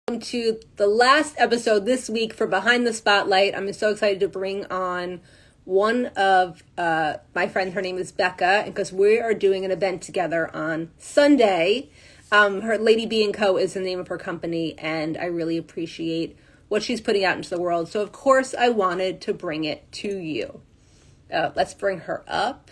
To the last episode this week for Behind the Spotlight. I'm so excited to bring on one of my friends. Her name is Becca, because we are doing an event together on Sunday. Her Ladybee Co is the name of her company, and I really appreciate what she's putting out into the world. So, of course, I wanted to bring it to you. Let's bring her up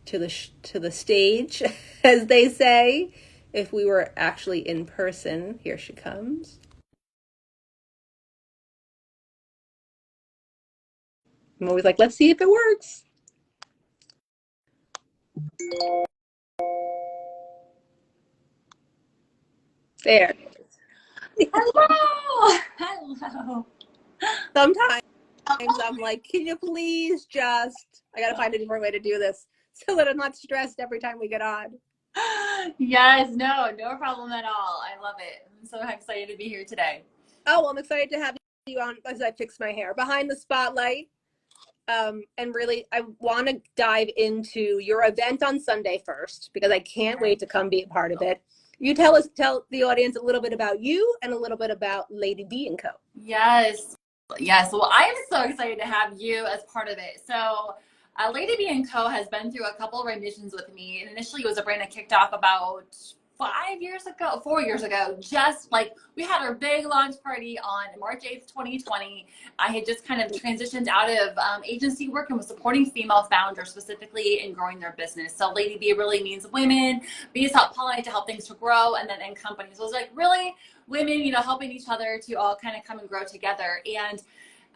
to the stage, as they say. If we were actually in person, here she comes. I'm always like, let's see if it works. There. Hello. Hello. Sometimes I'm like, can you please just, I gotta find a different way to do this so that I'm not stressed every time we get on. Yes, no problem at all. I love it. I'm so excited to be here today. Oh, well, I'm excited to have you on as I fix my hair. Behind the Spotlight. And really, I want to dive into your event on Sunday first, because I can't wait to come be a part of it. You tell the audience a little bit about you and a little bit about Ladybee Co. Yes. Well, I am so excited to have you as part of it. So, Ladybee Co has been through a couple of renditions with me. And initially, it was a brand that kicked off about 4 years ago. Just like we had our big launch party on March 8th, 2020. I had just kind of transitioned out of agency work and was supporting female founders specifically in growing their business. So Ladybee really means women. Bees help pollinate to help things to grow, and then in companies. So it was like really women, helping each other to all kind of come and grow together. And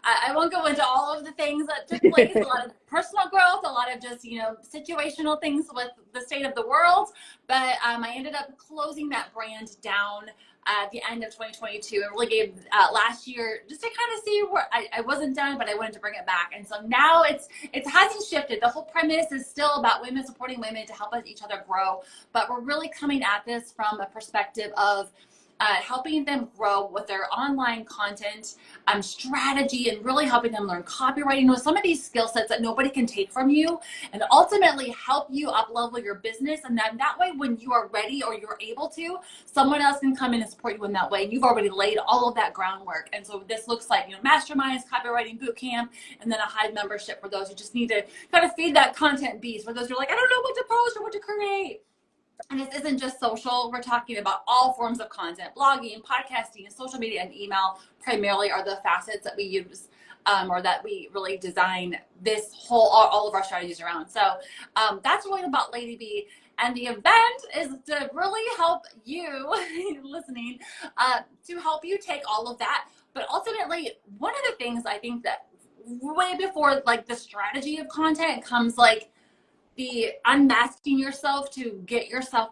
I won't go into all of the things that took place, a lot of personal growth, a lot of just, situational things with the state of the world. But I ended up closing that brand down at the end of 2022 and really gave last year just to kind of see where I wasn't done, but I wanted to bring it back. And so now it hasn't shifted. The whole premise is still about women supporting women to help each other grow. But we're really coming at this from a perspective of helping them grow with their online content strategy, and really helping them learn copywriting with some of these skill sets that nobody can take from you, and ultimately help you up level your business. And then that way, when you are ready or you're able to, someone else can come in and support you in that way. You've already laid all of that groundwork. And so this looks like, masterminds, copywriting bootcamp, and then a Hive membership for those who just need to kind of feed that content beast, for those who are like, I don't know what to post or what to create. And this isn't just social. We're talking about all forms of content. Blogging, podcasting, social media, and email primarily are the facets that we use, or that we really design this all of our strategies around. So that's really about Ladybee. And the event is to really help you listening, to help you take all of that. But ultimately, one of the things I think that way before like the strategy of content comes like the unmasking yourself to get yourself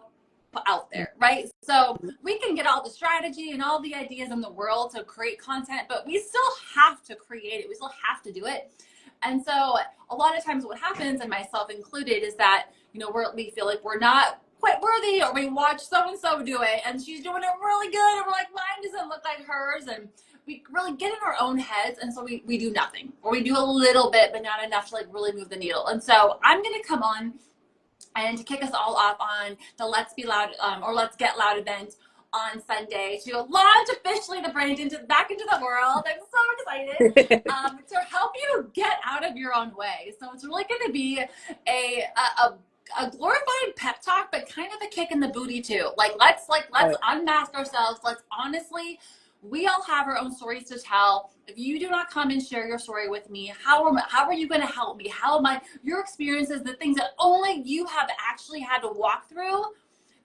out there, right? So we can get all the strategy and all the ideas in the world to create content, but we still have to create it. We still have to do it. And so a lot of times what happens, and myself included, is that, we feel like we're not quite worthy, or we watch so-and-so do it and she's doing it really good, and we're like, mine doesn't look like hers. And we really get in our own heads, and so we do nothing, or we do a little bit but not enough to like really move the needle. And so I'm going to come on and to kick us all off on the Let's Be Loud or Let's Get Loud event on Sunday to launch officially the brand back into the world. I'm so excited to help you get out of your own way. So it's really going to be a glorified pep talk, but kind of a kick in the booty too. Let's unmask ourselves. Let's honestly, we all have our own stories to tell. If you do not come and share your story with me, how are you going to help me? How am I, your experiences, the things that only you have actually had to walk through,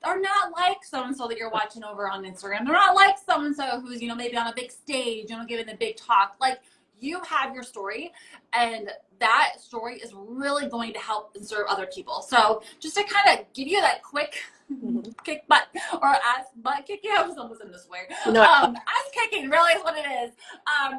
are not like so-and-so that you're watching over on Instagram. They're not like so-and-so who's, maybe on a big stage, giving a big talk. Like, you have your story, and that story is really going to help and serve other people. So just to kind of give you that quick kick butt, or ass butt kicking, I was almost in this way. Ass kicking really is what it is.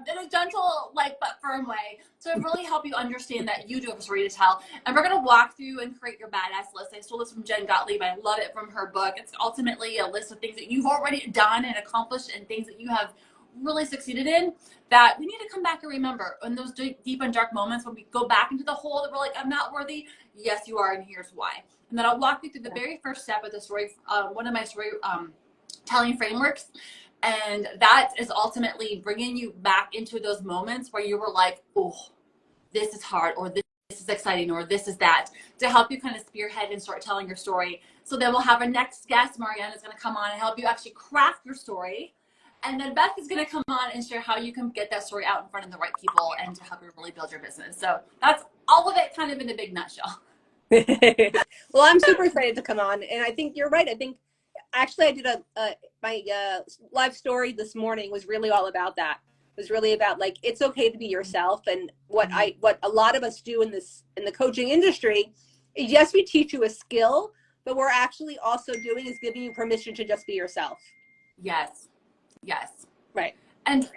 In a gentle, but firm way to really help you understand that you do have a story to tell. And we're going to walk through and create your badass list. I stole this from Jen Gottlieb. I love it from her book. It's ultimately a list of things that you've already done and accomplished, and things that you have really succeeded in, that we need to come back and remember in those deep and dark moments when we go back into the hole that we're like, I'm not worthy. Yes, you are, and here's why. And then I'll walk you through the very first step of the story. One of my story telling frameworks. And that is ultimately bringing you back into those moments where you were like, oh, this is hard, or this is exciting, or this is that, to help you kind of spearhead and start telling your story. So then we'll have our next guest, Marianne, is going to come on and help you actually craft your story. And then Beth is going to come on and share how you can get that story out in front of the right people and to help you really build your business. So that's all of it kind of in a big nutshell. Well, I'm super excited to come on. And I think you're right. I think actually I did my live story this morning was really all about that. It was really about like, it's okay to be yourself. And what a lot of us do in the coaching industry is, yes, we teach you a skill, but we're actually also doing is giving you permission to just be yourself. Yes. Yes. Right. And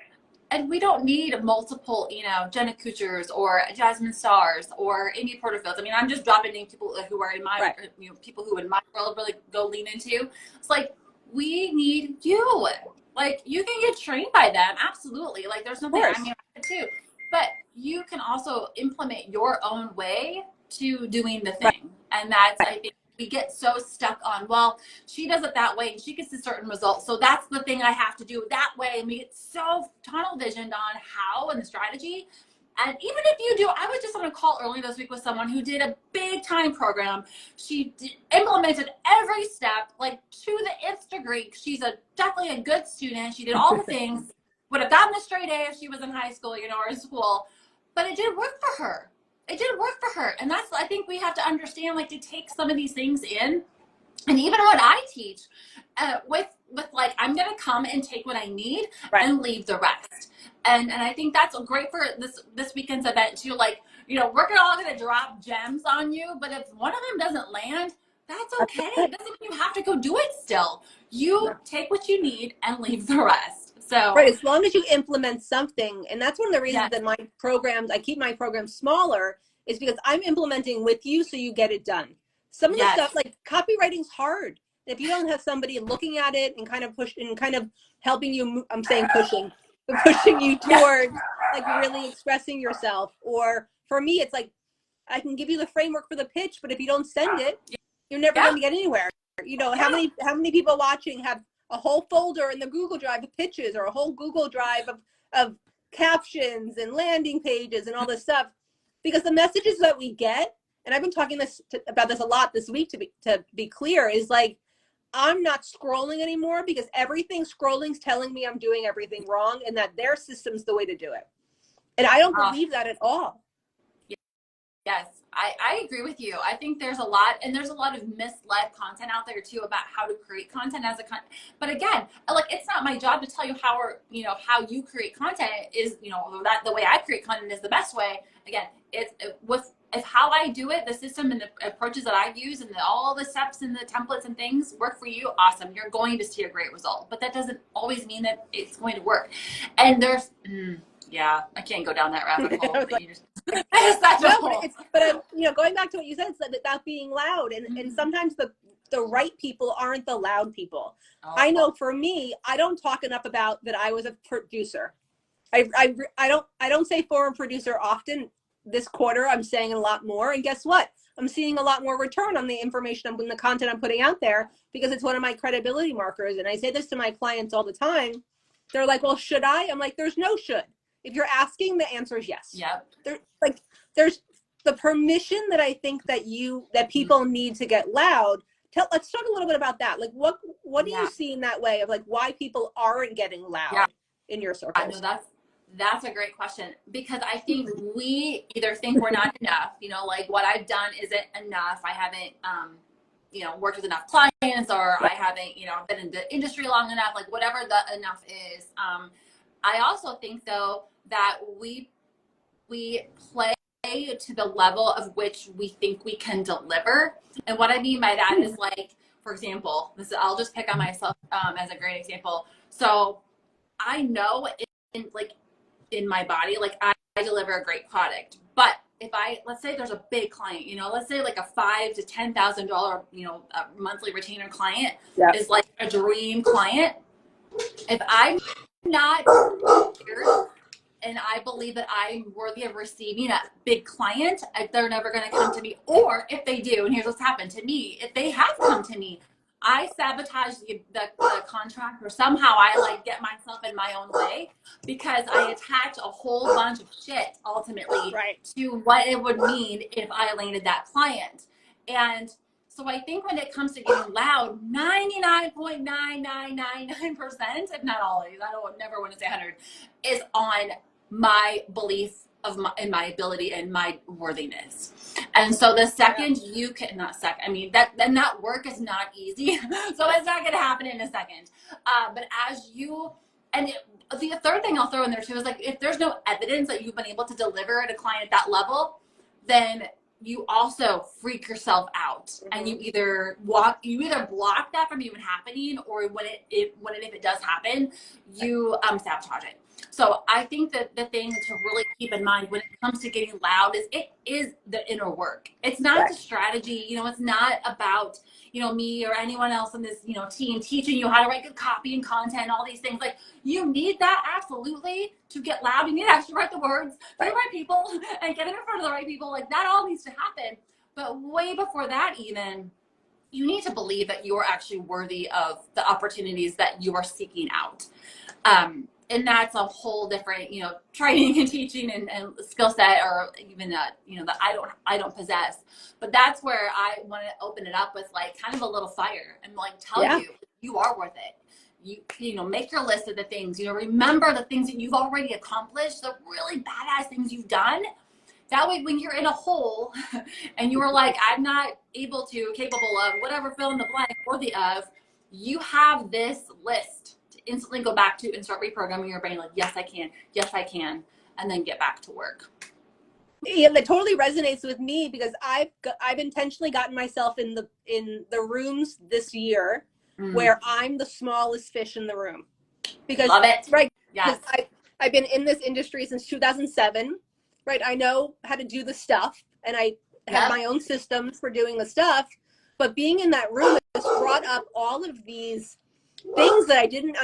we don't need multiple, Jenna Kutchers or Jasmine Stars or Amy Porterfields. I mean, I'm just dropping names people who are in my, right. People who in my world really go lean into. It's like, we need you. Like, you can get trained by them. Absolutely. Like, there's nothing I'm here too. But you can also implement your own way to doing the thing. Right. And that's, I think, we get so stuck on, well, she does it that way and she gets a certain result, so that's the thing I have to do that way. And we get so tunnel visioned on how and the strategy. And even if you do, I was just on a call earlier this week with someone who did a big time program. She implemented every step, like to the nth degree. She's definitely a good student. She did all the things, would have gotten a straight A if she was in high school, or in school, but it didn't work for her. It didn't work for her. And that's, I think we have to understand, like, to take some of these things in. And even what I teach with like, I'm going to come and take what I need and leave the rest. And I think that's great for this weekend's event too. Like, we're all going to drop gems on you, but if one of them doesn't land, that's okay. It doesn't mean you have to go do it still. You take what you need and leave the rest. So, right, as long as you implement something. And that's one of the reasons that my programs, I keep my programs smaller, is because I'm implementing with you so you get it done. Some of the stuff, like copywriting's hard. If you don't have somebody looking at it and kind of helping you, I'm saying pushing you toward like really expressing yourself. Or for me, it's like, I can give you the framework for the pitch, but if you don't send it, you're never going to get anywhere. How many people watching have a whole folder in the Google Drive of pitches, or a whole Google Drive of captions and landing pages and all this stuff? Because the messages that we get, and I've been talking about this a lot this week, to be clear, is like, I'm not scrolling anymore because everything scrolling's telling me I'm doing everything wrong and that their system's the way to do it. And I don't believe that at all. Yes, I agree with you. I think there's a lot of misled content out there too about how to create content as but again, like, it's not my job to tell you how you create content is, that the way I create content is the best way. Again, if how I do it, the system and the approaches that I use and all the steps and the templates and things work for you, awesome. You're going to see a great result, but that doesn't always mean that it's going to work. And there's, I can't go down that rabbit hole. But going back to what you said, it's about being loud, and sometimes the right people aren't the loud people. I know for me, I don't talk enough about that I was a producer. I don't say foreign producer often. This quarter, I'm saying a lot more, and guess what? I'm seeing a lot more return on the information and the content I'm putting out there, because it's one of my credibility markers. And I say this to my clients all the time. They're like, well, should I? I'm like, there's no should. If you're asking, the answer is yes. Yep. There's the permission that I think that people need to get loud. Let's talk a little bit about that. Like, what do you see in that way of like why people aren't getting loud in your circles? I know that's a great question, because I think we either think we're not enough, like what I've done isn't enough. I haven't, worked with enough clients, or I haven't, been in the industry long enough, like whatever the enough is. I also think though that we play to the level of which we think we can deliver. And what I mean by that is, like, for example, I'll just pick on myself as a great example. So I know in my body, like, I deliver a great product, but if let's say there's a big client, let's say like a $5,000 to $10,000, a monthly retainer client is like a dream client. If I'm not and I believe that I'm worthy of receiving a big client, they're never going to come to me. Or if they do, and here's what's happened to me, if they have come to me, I sabotage the contract, or somehow I like get myself in my own way because I attach a whole bunch of shit ultimately to what it would mean if I landed that client. And so I think when it comes to getting loud, 99.9999%, if not always, I don't never want to say 100, is on my belief of in my ability and my worthiness. And so the second you can, not second, I mean, that work is not easy. So it's not going to happen in a second. But as you, and the third thing I'll throw in there too is like, if there's no evidence that you've been able to deliver to a client at that level, then you also freak yourself out. And you either block that from even happening, or when if it does happen, you sabotage it. So I think that the thing to really keep in mind when it comes to getting loud is it is the inner work. It's not the strategy. It's not about, me or anyone else in this, team teaching you how to write good copy and content, all these things. Like, you need that absolutely to get loud. You need to actually write the words to the right people and get in front of the right people. Like, that all needs to happen. But way before that, even, you need to believe that you are actually worthy of the opportunities that you are seeking out. And that's a whole different, training and teaching and skill set, or even that, that I don't possess. But that's where I want to open it up with like kind of a little fire and like tell you are worth it. You make your list of the things, remember the things that you've already accomplished, the really badass things you've done. That way, when you're in a hole and you're like, I'm not capable of whatever fill in the blank worthy of, you have this list to instantly go back to and start reprogramming your brain like, yes, I can, and then get back to work. Yeah, that totally resonates with me because I've intentionally gotten myself in the rooms this year where I'm the smallest fish in the room. Because love it. Right. Yes. I've been in this industry since 2007. Right. I know how to do the stuff, and I have my own systems for doing the stuff. But being in that room has brought up all of these things that I didn't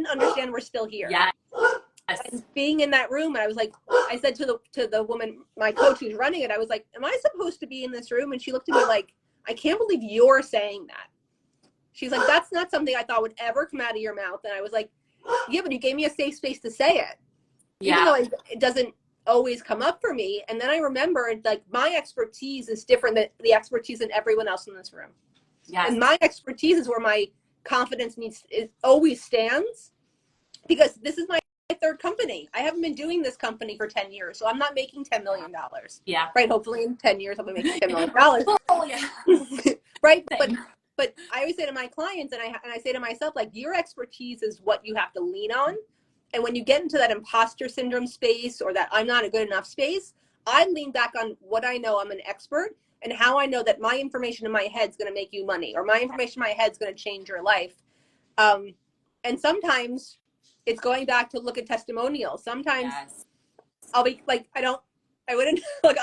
understand were still here. Yes. And being in that room, and I was like, I said to the woman, my coach who's running it, I was like, am I supposed to be in this room? And she looked at me like, I can't believe you're saying that. She's like, that's not something I thought would ever come out of your mouth. And I was like, yeah, but you gave me a safe space to say it. Even though it doesn't always come up for me. And then I remembered, like, my expertise is different than the expertise in everyone else in this room. Yes. And my expertise is where my confidence always stands, because this is my third company. I haven't been doing this company for 10 years, so I'm not making $10 million. Yeah. Right. Hopefully in 10 years, I'll be making $10 million. Oh, yeah. Right. But I always say to my clients, and I say to myself, like, your expertise is what you have to lean on. And when you get into that imposter syndrome space, or that I'm not a good enough space, I lean back on what I know I'm an expert, and how I know that my information in my head is going to make you money, or my information in my head is going to change your life. And sometimes it's going back to look at testimonials. Sometimes I'll be like, I'll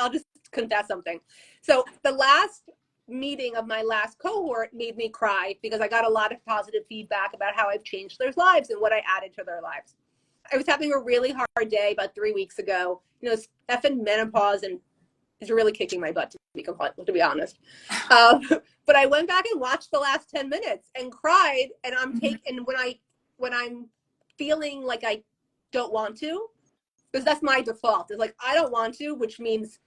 just confess something. So the last meeting of my last cohort made me cry, because I got a lot of positive feedback about how I've changed their lives and what I added to their lives. I was having a really hard day about 3 weeks ago. It's effing menopause, and it's really kicking my butt, to be honest. But I went back and watched the last 10 minutes and cried. And when I'm feeling like I don't want to, because that's my default, is like, I don't want to, which means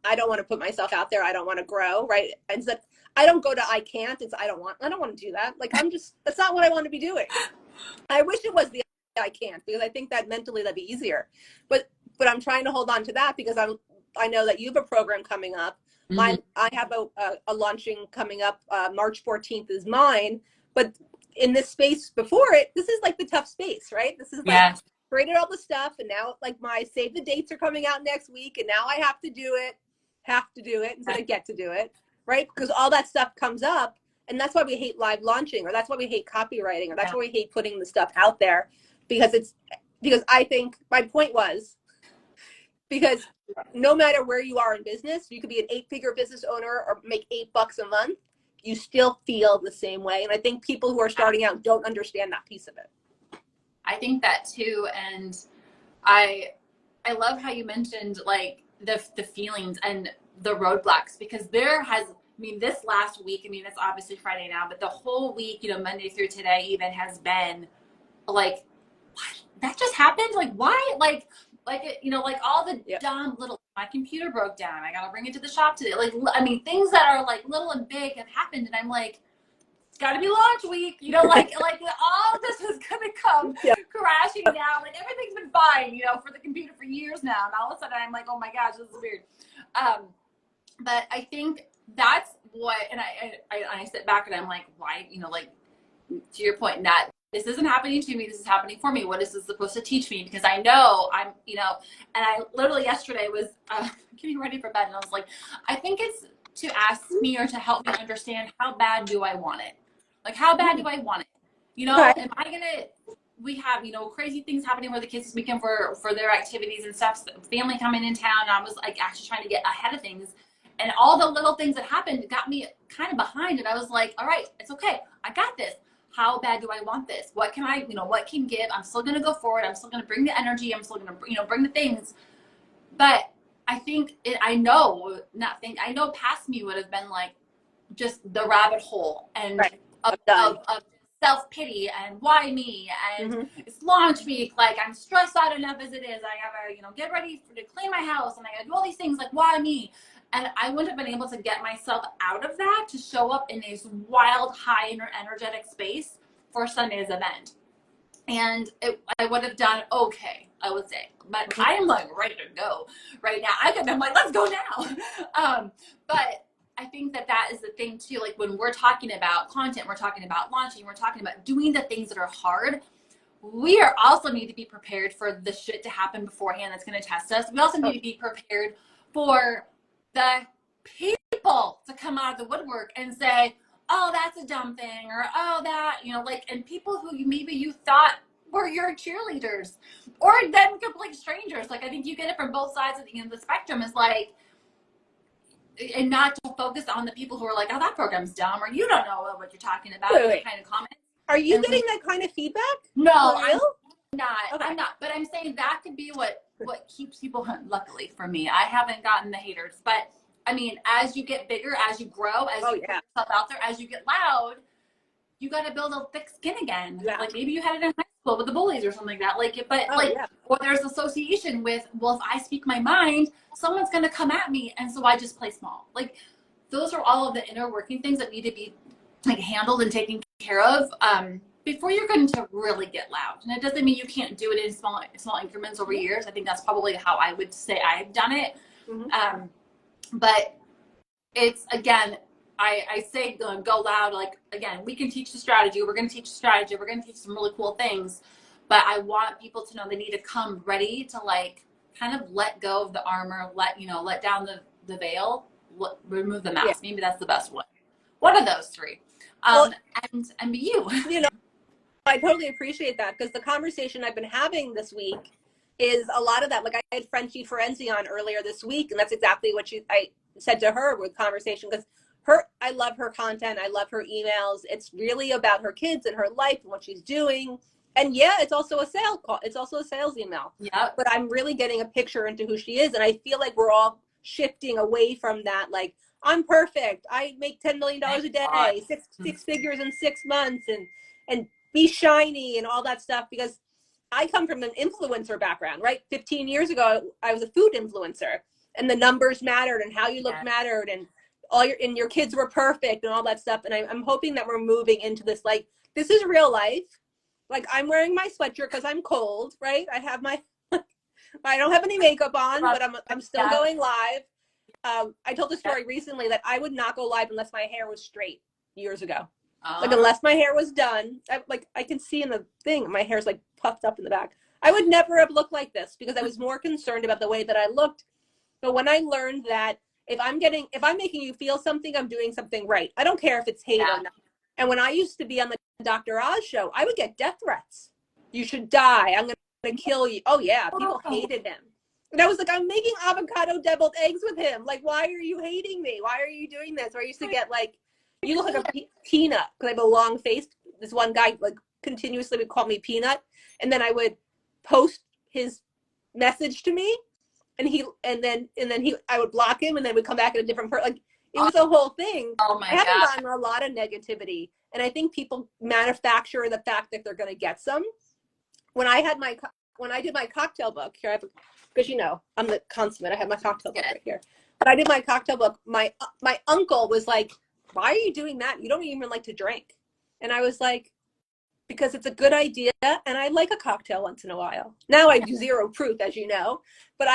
I don't want to put myself out there. I don't want to grow. Right. And so I don't go to, I can't. It's, I don't want to do that. Like, that's not what I want to be doing. I wish it was the I can't, because I think that mentally that'd be easier. But I'm trying to hold on to that, because I know that you have a program coming up. I have a launching coming up. March 14th is mine. But in this space before it, this is like the tough space, right? This is like created all the stuff, and now like my save the dates are coming out next week, and now I have to do it instead of get to do it, right? Because all that stuff comes up, and that's why we hate live launching, or that's why we hate copywriting, or that's why we hate putting the stuff out there, because I think my point was, because no matter where you are in business, you could be an 8-figure business owner or make $8 a month, you still feel the same way. And I think people who are starting out don't understand that piece of it. I think that too. And I love how you mentioned like the feelings and the roadblocks, because there has mean, this last week, I mean, it's obviously Friday now, but the whole week, you know, Monday through today even has been like, what? That just happened? Like, why? You know, like all the dumb little, my computer broke down. I got to bring it to the shop today. Like, I mean, things that are like little and big have happened. And I'm like, it's got to be launch week, you know, like all of this is going to come crashing down. Like everything's been fine, you know, for the computer for years now. And all of a sudden I'm like, oh my gosh, this is weird. But I think that's what, and I sit back and I'm like, why, you know, like to your point, not, this isn't happening to me. This is happening for me. What is this supposed to teach me? Because I know I'm, you know, and I literally yesterday was getting ready for bed and I was like, I think it's to ask me or to help me understand how bad do I want it? Like, how bad do I want it? You know, am I going to, we have, you know, crazy things happening where the kids this weekend for their activities and stuff, family coming in town. And I was like actually trying to get ahead of things. And all the little things that happened got me kind of behind. And I was like, all right, it's okay. I got this. How bad do I want this? What can I, you know, what can give? I'm still going to go forward. I'm still going to bring the energy. I'm still going to, you know, bring the things. But I think I know past me would have been like just the rabbit hole and of self-pity and why me and it's launch week. Like I'm stressed out enough as it is. I gotta, you know, get ready to clean my house and I gotta do all these things. Like why me? And I wouldn't have been able to get myself out of that to show up in this wild, high, energetic space for Sunday's event. And I would have done okay, I would say. But I am like ready to go right now. I'm like, let's go now. But I think that is the thing too. Like when we're talking about content, we're talking about launching, we're talking about doing the things that are hard. We are also need to be prepared for the shit to happen beforehand that's going to test us. We also need to be prepared for the people to come out of the woodwork and say, oh, that's a dumb thing, or oh, that, you know, like, and people who maybe you thought were your cheerleaders, or then complete strangers. Like, I think you get it from both sides of the spectrum. Is like, and not to focus on the people who are like, oh, that program's dumb, or you don't know what you're talking about. Wait. Kind of comments. Are you getting that kind of feedback? No, I'm not. Okay. I'm not. But I'm saying that could be what keeps people. Luckily for me, I haven't gotten the haters. But I mean, as you get bigger, as you grow, as you put yourself out there, as you get loud, you got to build a thick skin again. Yeah. Like maybe you had it in high school with the bullies or something like that. Like, but or there's association with, well, if I speak my mind, someone's going to come at me, and so I just play small. Like, those are all of the inner working things that need to be like handled and taken care of before you're going to really get loud. And it doesn't mean you can't do it in small increments over years. I think that's probably how I would say I've done it. But it's, again, I say go loud. Like, again, we can teach the strategy. We're going to teach the strategy. We're going to teach some really cool things. But I want people to know they need to come ready to, like, kind of let go of the armor, let down the veil, remove the mask. Yeah. Maybe that's the best one. One of those three. And be you. You know, I totally appreciate that, because the conversation I've been having this week is a lot of that. Like, I had Frenchie Ferenzi on earlier this week, and that's exactly what I said to her with conversation, because I love her content. I love her emails. It's really about her kids and her life and what she's doing. And yeah, it's also a sales call. It's also a sales email. Yeah. But I'm really getting a picture into who she is. And I feel like we're all shifting away from that. Like, I'm perfect. I make $10 million a day, six figures in 6 months, and be shiny and all that stuff. Because I come from an influencer background, right? 15 years ago, I was a food influencer, and the numbers mattered and how you looked mattered, and your kids were perfect and all that stuff. And I'm hoping that we're moving into this, like, this is real life. Like, I'm wearing my sweatshirt because I'm cold, right? I have I don't have any makeup on, but I'm still going live. I told a story recently that I would not go live unless my hair was straight years ago. Like, unless my hair was done, I can see in the thing, my hair's like puffed up in the back. I would never have looked like this because I was more concerned about the way that I looked. But when I learned that if I'm making you feel something, I'm doing something right. I don't care if it's hate or not. And when I used to be on the Dr. Oz show, I would get death threats. You should die. I'm going to kill you. Oh yeah. People hated him. And I was like, I'm making avocado deviled eggs with him. Like, why are you hating me? Why are you doing this? Or I used to get like, you look like a peanut, because I have a long face. This one guy like continuously would call me peanut. And then I would post his message to me, and I would block him, and then would come back at a different person. Like, It was a whole thing. Oh my I haven't God. gotten a lot of negativity, and I think people manufacture the fact that they're going to get some. When I did my cocktail book here, because you know I'm the consummate. I have my cocktail book right here. But I did my cocktail book. My uncle was like, "Why are you doing that? You don't even like to drink." And I was like, "Because it's a good idea, and I like a cocktail once in a while." Now I do zero proof, as you know, but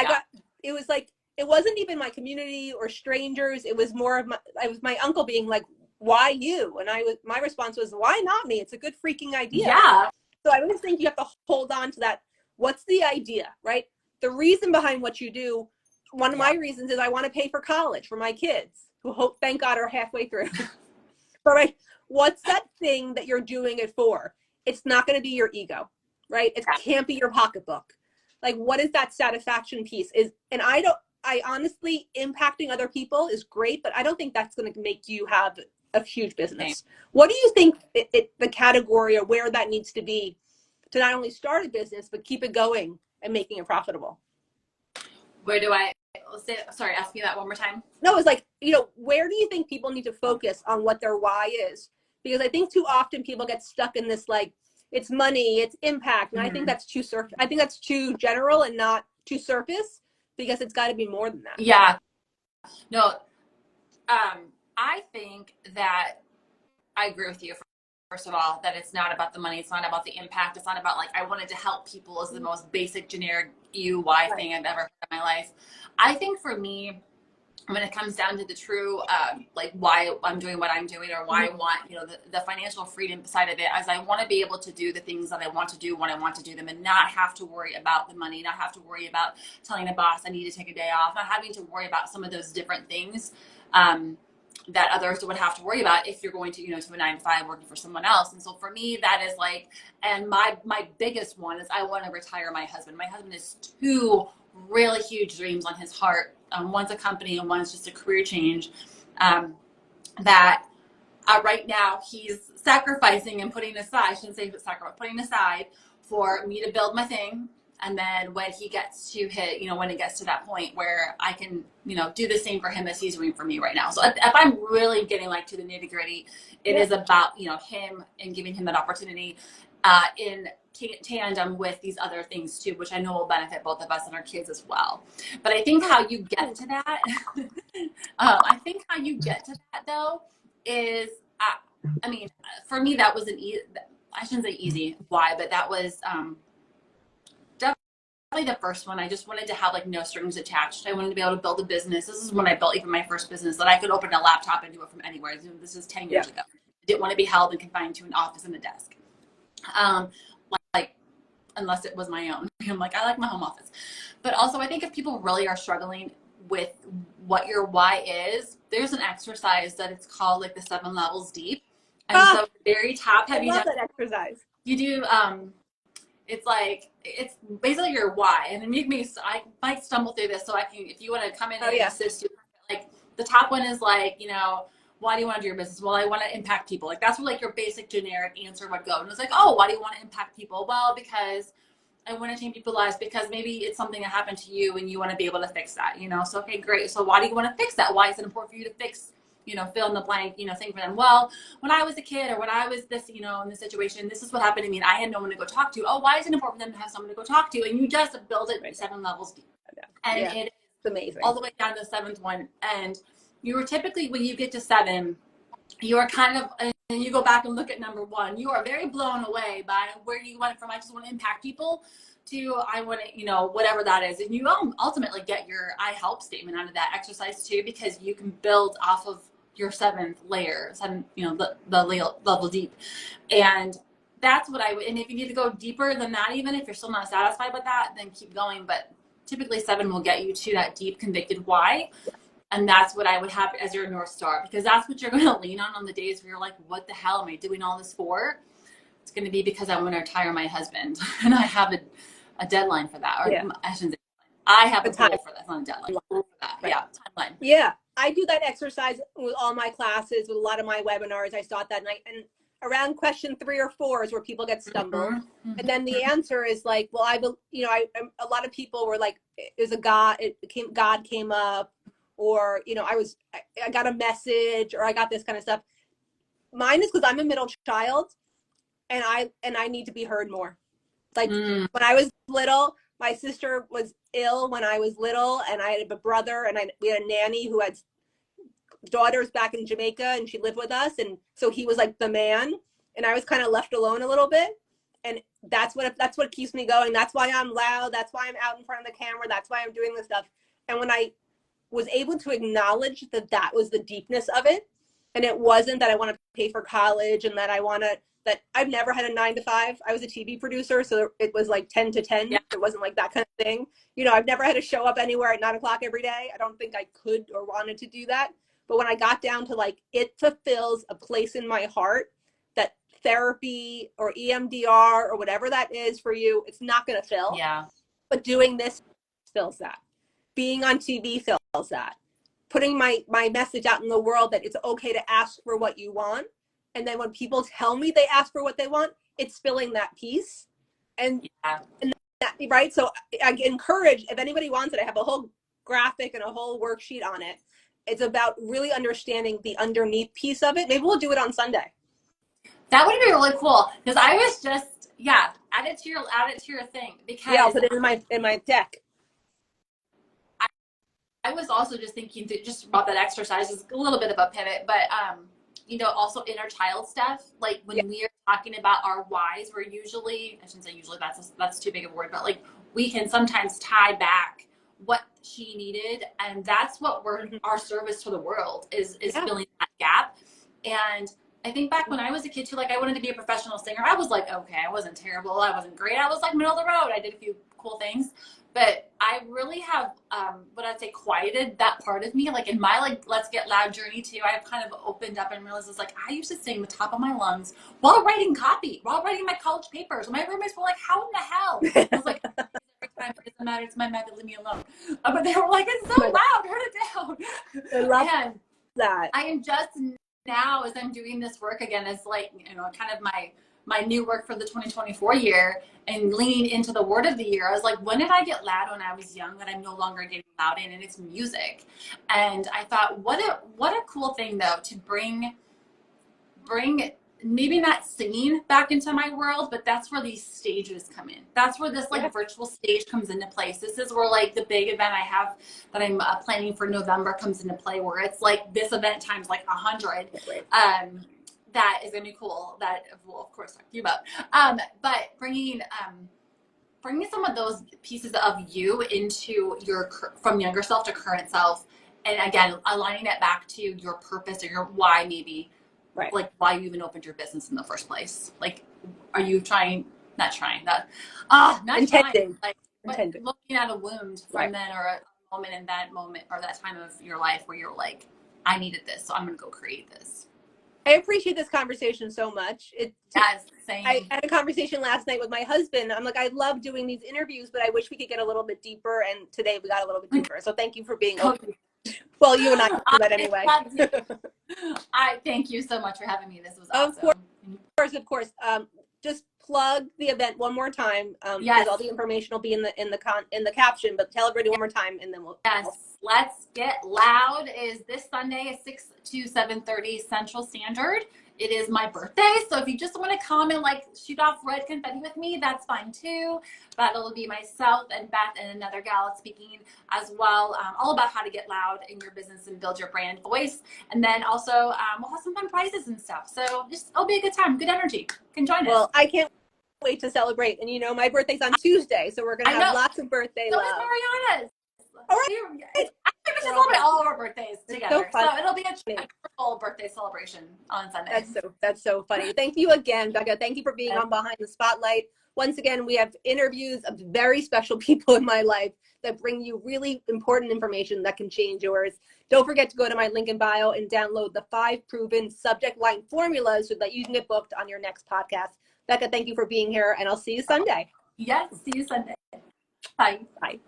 it was like it wasn't even my community or strangers. It was more of my uncle being like, "Why you?" And my response was, "Why not me? It's a good freaking idea." Yeah. So I always think you have to hold on to that. What's the idea, right? The reason behind what you do. One of my reasons is I want to pay for college for my kids, who hope, thank God, are halfway through. But right, what's that thing that you're doing it for? It's not going to be your ego, right? It can't be your pocketbook. Like, what is that satisfaction piece? I honestly, impacting other people is great, but I don't think that's going to make you have a huge business. What do you think the category or where that needs to be to not only start a business, but keep it going and making it profitable? Where do I say, sorry, ask me that one more time. No, it's like, where do you think people need to focus on what their why is? Because I think too often people get stuck in this, like, it's money, it's impact. And I think that's I think that's too general and not too surface, because it's got to be more than that. Yeah. No, I think that I agree with you. First of all, that it's not about the money. It's not about the impact. It's not about, like, I wanted to help people is the most basic generic UI thing I've ever heard in my life. I think for me, when it comes down to the true, like, why I'm doing what I'm doing, or why I want, the financial freedom side of it, as I want to be able to do the things that I want to do when I want to do them, and not have to worry about the money, not have to worry about telling the boss I need to take a day off, not having to worry about some of those different things that others would have to worry about if you're going to, to a 9 to 5 working for someone else. And so for me, that is like, and my biggest one is I want to retire my husband. My husband has 2 really huge dreams on his heart. One's a company and one's just a career change. That right now he's sacrificing and putting aside, I shouldn't say sacrifice, putting aside for me to build my thing. And then when he gets to when it gets to that point where I can, do the same for him as he's doing for me right now. So if I'm really getting, like, to the nitty gritty, it is about, him and giving him that opportunity in tandem with these other things too, which I know will benefit both of us and our kids as well. But I think how you get to that, though is, I mean, for me, that was I shouldn't say easy why, but that was, definitely the first one. I just wanted to have, like, no strings attached. I wanted to be able to build a business. This is when I built even my first business, that I could open a laptop and do it from anywhere. This is 10 years ago. I didn't want to be held and confined to an office and a desk. Like, unless it was my own. I'm like, I like my home office. But also, I think if people really are struggling with what your why is, there's an exercise that it's called, like, the 7 levels deep. And so very top heavy. I love that exercise. You do, it's like, it's basically your why. And I might stumble through this, so I can, if you want to come in and assist you, like, the top one is like, why do you want to do your business? Well, I want to impact people. Like, that's where, like, your basic generic answer would go. And it's like, oh, why do you want to impact people? Well, because I want to change people's lives, because maybe it's something that happened to you and you want to be able to fix that, So, okay, great. So why do you want to fix that? Why is it important for you to fix, fill in the blank, thing for them? Well, when I was a kid, or when I was this, in this situation, this is what happened to me, and I had no one to go talk to. Oh, why is it important for them to have someone to go talk to? And you just build it 7 levels deep. And it's amazing. All the way down to the 7th one. And you are typically, when you get to 7, you are kind of, and you go back and look at number 1, you are very blown away by where you went from, I just want to impact people, to I want to, whatever that is. And you ultimately get your I help statement out of that exercise too, because you can build off of your 7th layer, the level deep. And that's what and if you need to go deeper than that, even if you're still not satisfied with that, then keep going. But typically 7 will get you to that deep convicted why. And that's what I would have as your North Star, because that's what you're going to lean on the days where you're like, what the hell am I doing all this for? It's going to be because I want to retire my husband, and I have a deadline for that. Or I shouldn't say I have a goal for that. It's not a deadline. For that. Right. Yeah, timeline. Yeah, I do that exercise with all my classes, with a lot of my webinars. I saw it that night. And around question 3 or 4 is where people get stumbled. And then the answer is like, well, a lot of people were like, God came up, or, you know, I got a message, or I got this kind of stuff. Mine is because I'm a middle child, and I need to be heard more. Like when I was little, my sister was ill when I was little, and I had a brother, and we had a nanny who had daughters back in Jamaica, and she lived with us, and so he was like the man, and I was kind of left alone a little bit. And that's what keeps me going. That's why I'm loud. That's why I'm out in front of the camera. That's why I'm doing this stuff. And when I was able to acknowledge that that was the deepness of it, and it wasn't that I want to pay for college, and that I've never had a 9 to 5. I was a TV producer, so it was like 10 to 10. Yeah. It wasn't like that kind of thing. You know, I've never had to show up anywhere at 9 o'clock every day. I don't think I could or wanted to do that. But when I got down to like, it fulfills a place in my heart that therapy or EMDR or whatever that is for you, it's not going to fill. Yeah. But doing this fills that. Being on TV fills that. Putting my message out in the world that it's okay to ask for what you want. And then when people tell me they ask for what they want, it's filling that piece. And, yeah. and that, right? So I encourage, if anybody wants it, I have a whole graphic and a whole worksheet on it. It's about really understanding the underneath piece of it. Maybe we'll do it on Sunday. That would be really cool, because I was just, add it to your thing, because yeah, I'll put it in my deck. I was also just thinking just about that exercise is a little bit of a pivot, but you know, also inner child stuff. Like when we are talking about our whys, we're usually, I shouldn't say usually, that's too big of a word, but like we can sometimes tie back what she needed, and that's what our service to the world is filling that gap. And I think back when I was a kid too, like I wanted to be a professional singer. I was like, okay, I wasn't terrible, I wasn't great, I was like middle of the road. I did a few cool things, but I really have what I'd say quieted that part of me. Like in my like let's get loud journey too, I've kind of opened up and realized it's like I used to sing the top of my lungs while writing copy, while writing my college papers. My roommates were like, how in the hell? I was like, every time, it doesn't matter, it's my method, leave me alone. But they were like, it's so loud, turn it down. I love that. I am just now, as I'm doing this work again, as like, you know, kind of my new work for the 2024 year, and leaning into the word of the year. I was like, when did I get loud when I was young that I'm no longer getting loud in? And it's music. And I thought, what a cool thing though, to bring maybe not singing back into my world, but that's where these stages come in. That's where this like virtual stage comes into place. This is where like the big event I have that I'm planning for November comes into play, where it's like this event times like 100. That is gonna be cool. That we'll of course talk to you about. But bringing some of those pieces of you into your from younger self to current self, and again aligning it back to your purpose or your why, maybe. Right. Like why you even opened your business in the first place. Like, are you not intending, like looking at a wound from then, or a moment in that moment or that time of your life where you're like, I needed this, so I'm going to go create this. I appreciate this conversation so much. Same. I had a conversation last night with my husband. I'm like, I love doing these interviews, but I wish we could get a little bit deeper. And today we got a little bit deeper. So thank you for being open. Well, you and I do that anyway. I thank you so much for having me. This was awesome. Of course. Just plug the event one more time. Because all the information will be in the caption. But tell everybody one more time, and then we'll. Let's Get Loud is this Sunday at 6 to 7:30 Central Standard. It is my birthday, so if you just want to come and like shoot off red confetti with me, that's fine too. But it'll be myself and Beth and another gal speaking as well, all about how to get loud in your business and build your brand voice. And then also we'll have some fun prizes and stuff. So just it'll be a good time, good energy. You can join us. Well, I can't wait to celebrate. And you know, my birthday's on Tuesday, so we're gonna have lots of birthday love. So is Mariana's. All right. Actually, we celebrate all of our birthdays together. So it'll be a triple birthday celebration on Sunday. That's so funny. Thank you again, Becca. Thank you for being on Behind the Spotlight. Once again, we have interviews of very special people in my life that bring you really important information that can change yours. Don't forget to go to my link in bio and download the 5 proven subject line formulas so that you can get booked on your next podcast. Becca, thank you for being here, and I'll see you Sunday. Yes, see you Sunday. Bye. Bye.